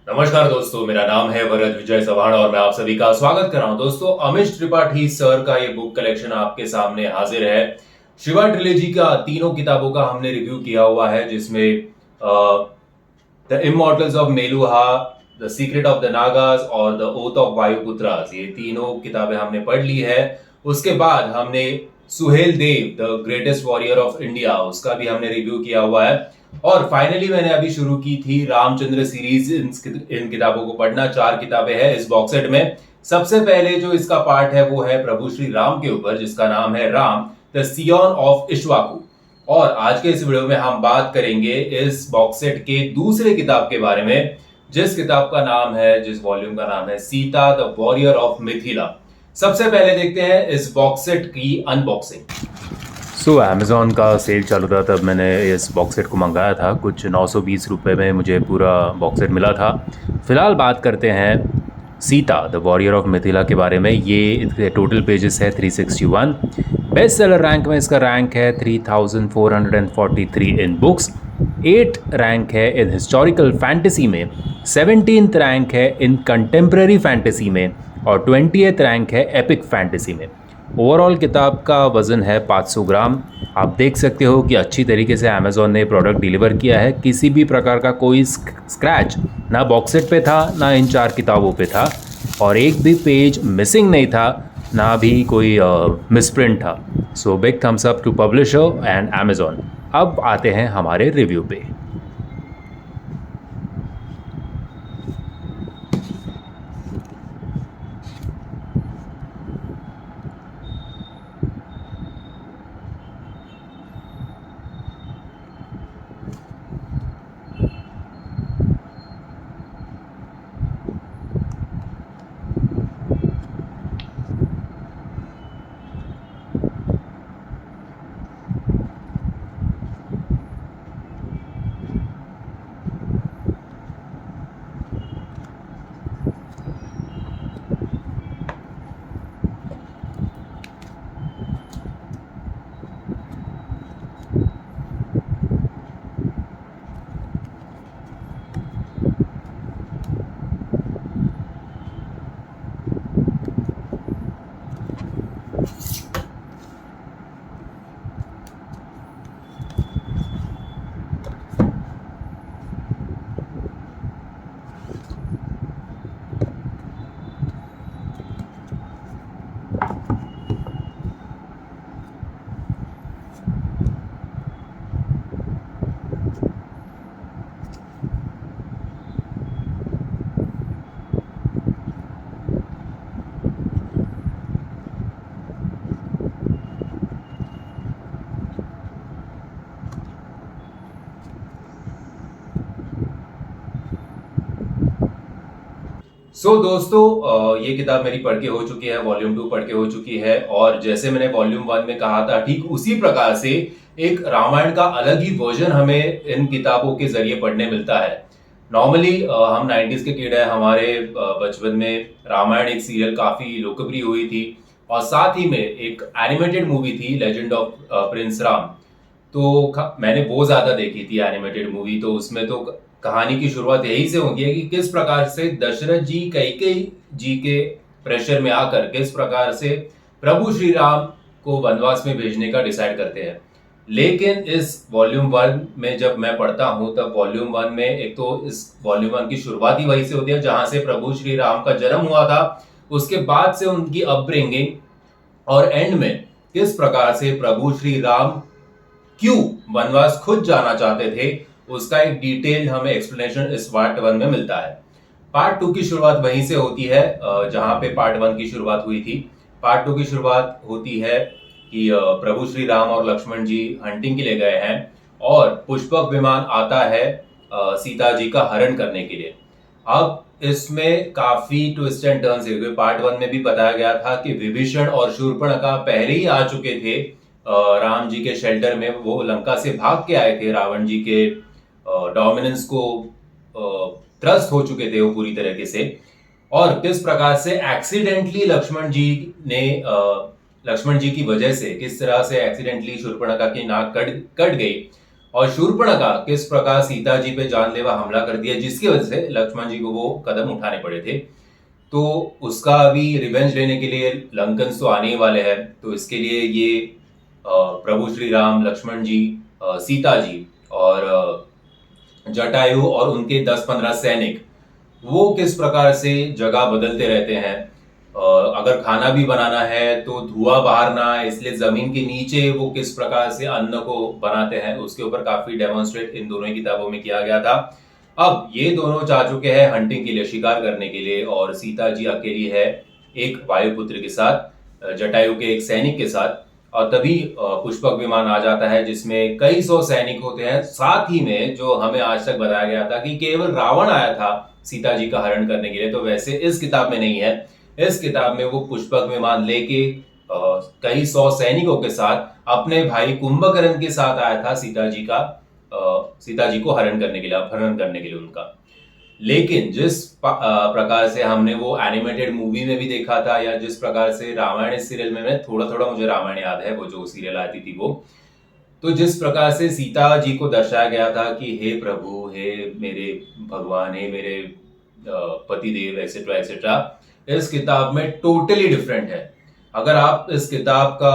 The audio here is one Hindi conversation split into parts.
नमस्कार दोस्तों, मेरा नाम है वरद विजय चव्हाण और मैं आप सभी का स्वागत कर रहा हूं। दोस्तों, अमिश त्रिपाठी सर का ये बुक कलेक्शन आपके सामने हाजिर है। शिवा ट्रिलॉजी का तीनों किताबों का हमने रिव्यू किया हुआ है, जिसमें the immortals of Meluha, the secret of the Nagas और द ओथ ऑफ वायुपुत्रास, ये तीनों किताबें हमने पढ़ ली है। उसके बाद हमने Suhel Dev, the greatest warrior of India, उसका भी हमने रिव्यू किया हुआ है। और फाइनली मैंने अभी शुरू की थी रामचंद्र सीरीज। इन किताबों को पढ़ना, 4 किताबें हैं इस बॉक्स सेट में। सबसे पहले जो इसका पार्ट है वो है प्रभु श्री राम के ऊपर, जिसका नाम है राम द सियोन ऑफ इक्ष्वाकु। और आज के इस वीडियो में हम बात करेंगे इस बॉक्स सेट के दूसरे किताब के बारे में, जिस किताब का नाम है, जिस वॉल्यूम का नाम है Sita the warrior of Mithila. सबसे पहले देखते हैं इस बॉक्स सेट की अनबॉक्सिंग। अमेज़ॉन का सेल चालू था, तब मैंने इस बॉक्स सेट को मंगाया था। कुछ 920 रुपये में मुझे पूरा बॉक्स सेट मिला था। फ़िलहाल बात करते हैं Sita the warrior of Mithila के बारे में। ये टोटल पेजेस है 361। बेस्ट सेलर रैंक में इसका रैंक है 3443 इन बुक्स। 8 रैंक है इन हिस्टोरिकल फैंटेसी में, 17th रैंक है इन कंटेम्प्रेरी फैंटेसी में और 20th रैंक है एपिक फैंटेसी में। ओवरऑल किताब का वज़न है 500 ग्राम। आप देख सकते हो कि अच्छी तरीके से अमेज़ॉन ने प्रोडक्ट डिलीवर किया है। किसी भी प्रकार का कोई स्क्रैच ना बॉक्स सेट पे था, ना इन 4 किताबों पे था, और एक भी पेज मिसिंग नहीं था, ना भी कोई मिसप्रिंट था। So big thumbs up to publisher and Amazon. अब आते हैं हमारे रिव्यू पे। दोस्तों, ये किताब मेरी पढ़ के हो चुकी है, वॉल्यूम 2 पढ़ के हो चुकी है। और जैसे मैंने वॉल्यूम 1 में कहा था, ठीक उसी प्रकार से एक रामायण का अलग ही वर्जन हमें इन किताबों के जरिए पढ़ने मिलता है। नॉर्मली हम 90s के किड हैं। हमारे बचपन में रामायण एक सीरियल काफी लोकप्रिय हुई थी, और साथ ही में एक एनिमेटेड मूवी थी लेजेंड ऑफ प्रिंस राम। तो मैंने वो ज्यादा देखी थी एनिमेटेड मूवी। तो उसमें तो कहानी की शुरुआत यही से होती है कि किस प्रकार से दशरथ जी कैकेयी जी के प्रेशर में आकर किस प्रकार से प्रभु श्री राम को वनवास में भेजने का डिसाइड करते हैं। लेकिन इस वॉल्यूम 1 में जब मैं पढ़ता हूं, तब वॉल्यूम 1 में एक तो इस वॉल्यूम 1 की शुरुआत ही वहीं से होती है जहां से प्रभु श्री राम का जन्म हुआ था। उसके बाद से उनकी अपब्रिंगिंग, और एंड में किस प्रकार से प्रभु श्री राम क्यों वनवास खुद जाना चाहते थे, उसका एक डिटेल हमें एक्सप्लेनेशन इस पार्ट 1 में मिलता है। पार्ट 2 की शुरुआत वहीं से होती है जहां पे पार्ट 1 की शुरुआत हुई थी। पार्ट 2 की शुरुआत होती है कि प्रभु श्री राम और लक्ष्मण जी हंटिंग के लिए गए हैं, और पुष्पक विमान आता है सीता जी का हरण करने के लिए। अब इसमें काफी ट्विस्ट एंड टर्न्स है, क्योंकि पार्ट 1 में भी बताया गया था कि विभीषण और शूर्पणखा पहले ही आ चुके थे राम जी के शेल्टर में। वो लंका से भाग के आए थे, रावण जी के डोमिनेंस को त्रस्त हो चुके थे वो पूरी तरीके से। और किस प्रकार से एक्सीडेंटली लक्ष्मण जी की वजह से किस तरह से एक्सीडेंटली शूर्पणखा की नाक कट गई, और शूर्पणखा किस प्रकार सीता जी पे जानलेवा हमला कर दिया, जिसकी वजह से लक्ष्मण जी को वो कदम उठाने पड़े थे। तो उसका अभी रिवेंज लेने के लिए लंकन्स तो आने ही वाले हैं। तो इसके लिए ये प्रभु श्री राम, लक्ष्मण जी, सीता जी और जटायु और उनके 10-15 सैनिक वो किस प्रकार से जगह बदलते रहते हैं। अगर खाना भी बनाना है तो धुआं बाहर ना आए, इसलिए जमीन के नीचे वो किस प्रकार से अन्न को बनाते हैं, उसके ऊपर काफी डेमोन्स्ट्रेट इन दोनों ही किताबों में किया गया था। अब ये दोनों जा चुके हैं हंटिंग के लिए, शिकार करने के लिए, और सीता जी अकेली है एक वायुपुत्र के साथ, जटायु के एक सैनिक के साथ। और तभी पुष्पक विमान आ जाता है जिसमें कई सौ सैनिक होते हैं। साथ ही में जो हमें आज तक बताया गया था कि केवल रावण आया था सीता जी का हरण करने के लिए, तो वैसे इस किताब में नहीं है। इस किताब में वो पुष्पक विमान लेके कई सौ सैनिकों के साथ अपने भाई कुंभकर्ण के साथ आया था सीता जी को हरण करने के लिए, अपहरण करने के लिए उनका। लेकिन जिस प्रकार से हमने वो एनिमेटेड मूवी में भी देखा था, या जिस प्रकार से रामायण सीरियल में, थोड़ा थोड़ा मुझे रामायण याद है, वो जो सीरियल आती थी वो, तो जिस प्रकार से सीता जी को दर्शाया गया था कि हे प्रभु, हे मेरे भगवान, हे मेरे पति देव, एक्सेट्रा एक्सेट्रा, इस किताब में टोटली डिफरेंट है। अगर आप इस किताब का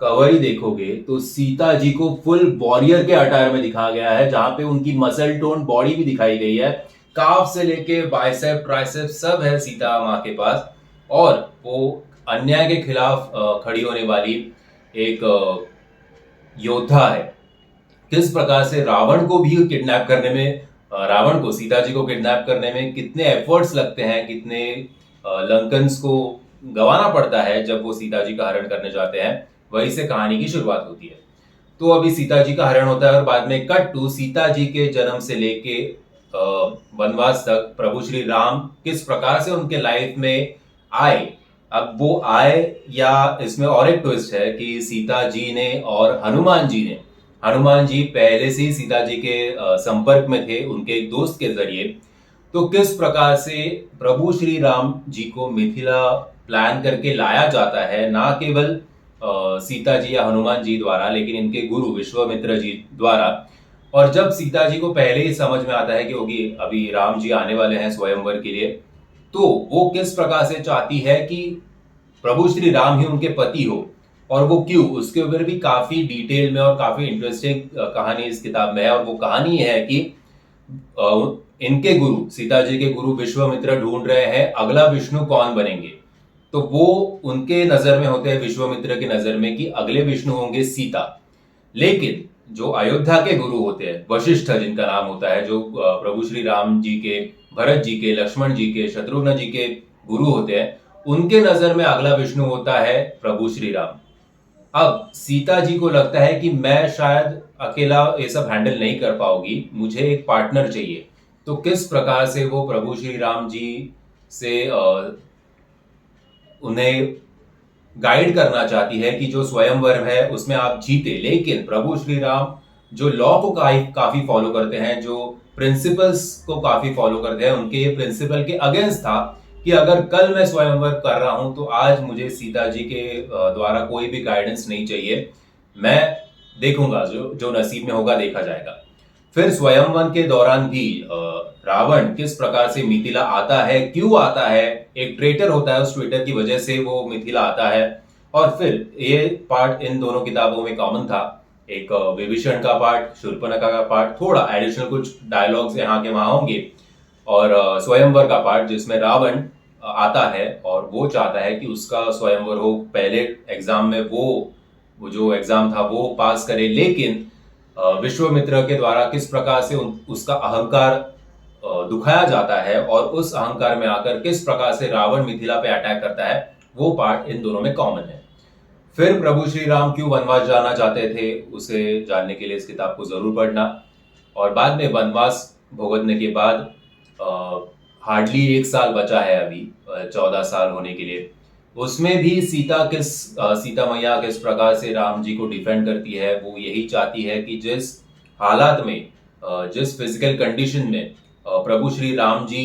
कवर ही देखोगे तो सीता जी को फुल वॉरियर के अटायर में दिखाया गया है, जहां पे उनकी मसल टोन बॉडी भी दिखाई गई है। काफ से लेके बाइसेप ट्राइसेप सब है सीता माँ के पास, और वो अन्याय के खिलाफ खड़ी होने वाली एक योद्धा है। किस प्रकार से रावण को भी किडनैप करने में, रावण को, सीता जी को किडनैप करने में कितने एफर्ट्स लगते हैं, कितने लंकन्स को गंवाना पड़ता है जब वो सीता जी का हरण करने जाते हैं, वहीं से कहानी की शुरुआत होती है। तो अभी सीता जी का हरण होता है और बाद में कट टू सीता जी के जन्म से लेके वनवास तक प्रभु श्री राम किस प्रकार से उनके लाइफ में आए। अब वो आए, या इसमें और एक ट्विस्ट है कि सीता जी ने और हनुमान जी पहले से ही सीता जी के संपर्क में थे उनके एक दोस्त के जरिए। तो किस प्रकार से प्रभु श्री राम जी को मिथिला प्लान करके लाया जाता है, ना केवल सीता जी या हनुमान जी द्वारा, लेकिन इनके गुरु विश्वामित्र जी द्वारा। और जब सीता जी को पहले ही समझ में आता है कि होगी अभी राम जी आने वाले हैं स्वयंवर के लिए, तो वो किस प्रकार से चाहती है कि प्रभु श्री राम ही उनके पति हो, और वो क्यों, उसके ऊपर भी काफी डिटेल में और काफी इंटरेस्टिंग कहानी इस किताब में है। और वो कहानी है कि इनके गुरु, सीता जी के गुरु विश्वामित्र ढूंढ रहे हैं अगला विष्णु कौन बनेंगे। तो वो उनके नजर में होते हैं, विश्वामित्र की नजर में, कि अगले विष्णु होंगे सीता। लेकिन जो अयोध्या के गुरु होते हैं, वशिष्ठ जिनका नाम होता है, जो प्रभु श्री राम जी के, भरत जी के, लक्ष्मण जी के, शत्रुघ्न जी के गुरु होते हैं, उनके नजर में अगला विष्णु होता है प्रभु श्री राम। अब सीता जी को लगता है कि मैं शायद अकेला ये सब हैंडल नहीं कर पाऊंगी, मुझे एक पार्टनर चाहिए। तो किस प्रकार से वो प्रभु श्री राम जी से उन्हें गाइड करना चाहती है कि जो स्वयंवर है उसमें आप जीते। लेकिन प्रभु श्री राम जो लॉ को काफी फॉलो करते हैं, जो प्रिंसिपल्स को काफी फॉलो करते हैं, उनके ये प्रिंसिपल के अगेंस्ट था कि अगर कल मैं स्वयंवर कर रहा हूं तो आज मुझे सीता जी के द्वारा कोई भी गाइडेंस नहीं चाहिए, मैं देखूंगा, जो नसीब में होगा देखा जाएगा। फिर स्वयंवर के दौरान भी रावण किस प्रकार से मिथिला आता है, क्यों आता है, एक ट्रेटर होता है, उस ट्रेटर की वजह से वो मिथिला आता है। और फिर ये पार्ट इन दोनों किताबों में कॉमन था, एक विभीषण का पार्ट, शूर्पणखा का पार्ट, थोड़ा एडिशनल कुछ डायलॉग्स यहाँ के वहां होंगे, और स्वयंवर का पार्ट जिसमें रावण आता है और वो चाहता है कि उसका स्वयंवर हो। पहले एग्जाम में वो जो एग्जाम था वो पास करे, लेकिन विश्वामित्र के द्वारा किस प्रकार से उसका अहंकार दुखाया जाता है, और उस अहंकार में आकर किस प्रकार से रावण मिथिला पे अटैक करता है, वो पार्ट इन दोनों में कॉमन है। फिर प्रभु श्री राम क्यों वनवास जाना चाहते थे, उसे जानने के लिए इस किताब को जरूर पढ़ना। और बाद में वनवास भुगतने के बाद हार्डली 1 साल बचा है अभी 14 साल होने के लिए, उसमें भी सीता मैया किस प्रकार से राम जी को डिफेंड करती है। वो यही चाहती है कि जिस हालात में, जिस फिजिकल कंडीशन में प्रभु श्री राम जी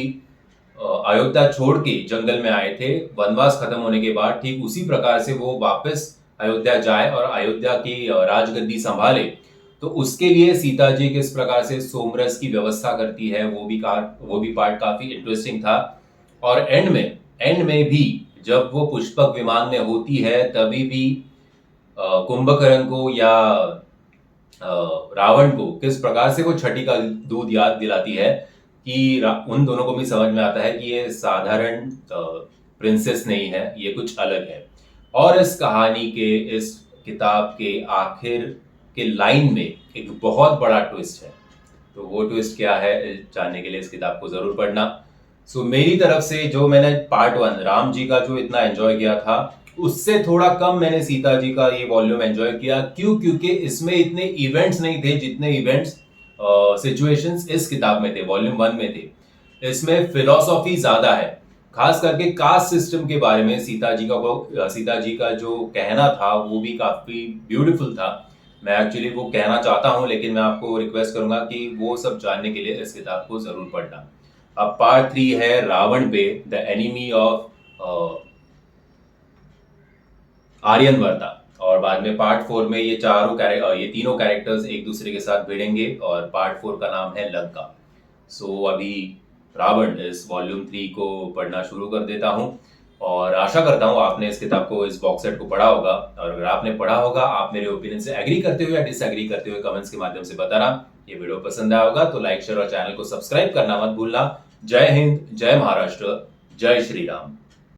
अयोध्या छोड़ के जंगल में आए थे वनवास खत्म होने के बाद, ठीक उसी प्रकार से वो वापस अयोध्या जाए और अयोध्या की राजगद्दी संभाले। तो उसके लिए सीता जी किस प्रकार से सोमरस की व्यवस्था करती है वो भी पार्ट काफी इंटरेस्टिंग था। और एंड में भी जब वो पुष्पक विमान में होती है तभी भी कुंभकर्ण को या रावण को किस प्रकार से वो छठी का दूध याद दिलाती है कि उन दोनों को भी समझ में आता है कि ये साधारण प्रिंसेस नहीं है, ये कुछ अलग है। और इस कहानी के इस किताब के आखिर के लाइन में एक बहुत बड़ा ट्विस्ट है। तो वो ट्विस्ट क्या है जानने के लिए इस किताब को जरूर पढ़ना। सो मेरी तरफ से जो मैंने पार्ट 1 राम जी का जो इतना एंजॉय किया था, उससे थोड़ा कम मैंने सीता जी का ये वॉल्यूम एंजॉय किया। क्यों? क्योंकि इसमें इतने इवेंट्स नहीं थे जितने इवेंट्स सिचुएशंस इस किताब में थे, वॉल्यूम 1 में थे। इसमें फिलॉसफी ज्यादा है, खास करके कास्ट सिस्टम के बारे में सीता जी का जो कहना था वो भी काफी ब्यूटीफुल था। मैं एक्चुअली वो कहना चाहता हूं, लेकिन मैं आपको रिक्वेस्ट करूंगा कि वो सब जानने के लिए इस किताब को जरूर पढ़ना। अब पार्ट 3 है रावण पे, द एनिमी ऑफ आर्यनवर्ता। और बाद में पार्ट 4 में ये तीनों कैरेक्टर्स एक दूसरे के साथ भिड़ेंगे और पार्ट 4 का नाम है लंका। सो अभी रावण इस वॉल्यूम 3 को पढ़ना शुरू कर देता हूं और आशा करता हूं आपने इस किताब को, इस बॉक्स सेट को पढ़ा होगा। और अगर आपने पढ़ा होगा, आप मेरे ओपिनियन से एग्री करते हुए या डिसएग्री करते हुए कमेंट्स के माध्यम से बताना। ये वीडियो पसंद आया होगा तो लाइक शेयर और चैनल को सब्सक्राइब करना मत भूलना। जय हिंद, जय महाराष्ट्र, जय श्री राम।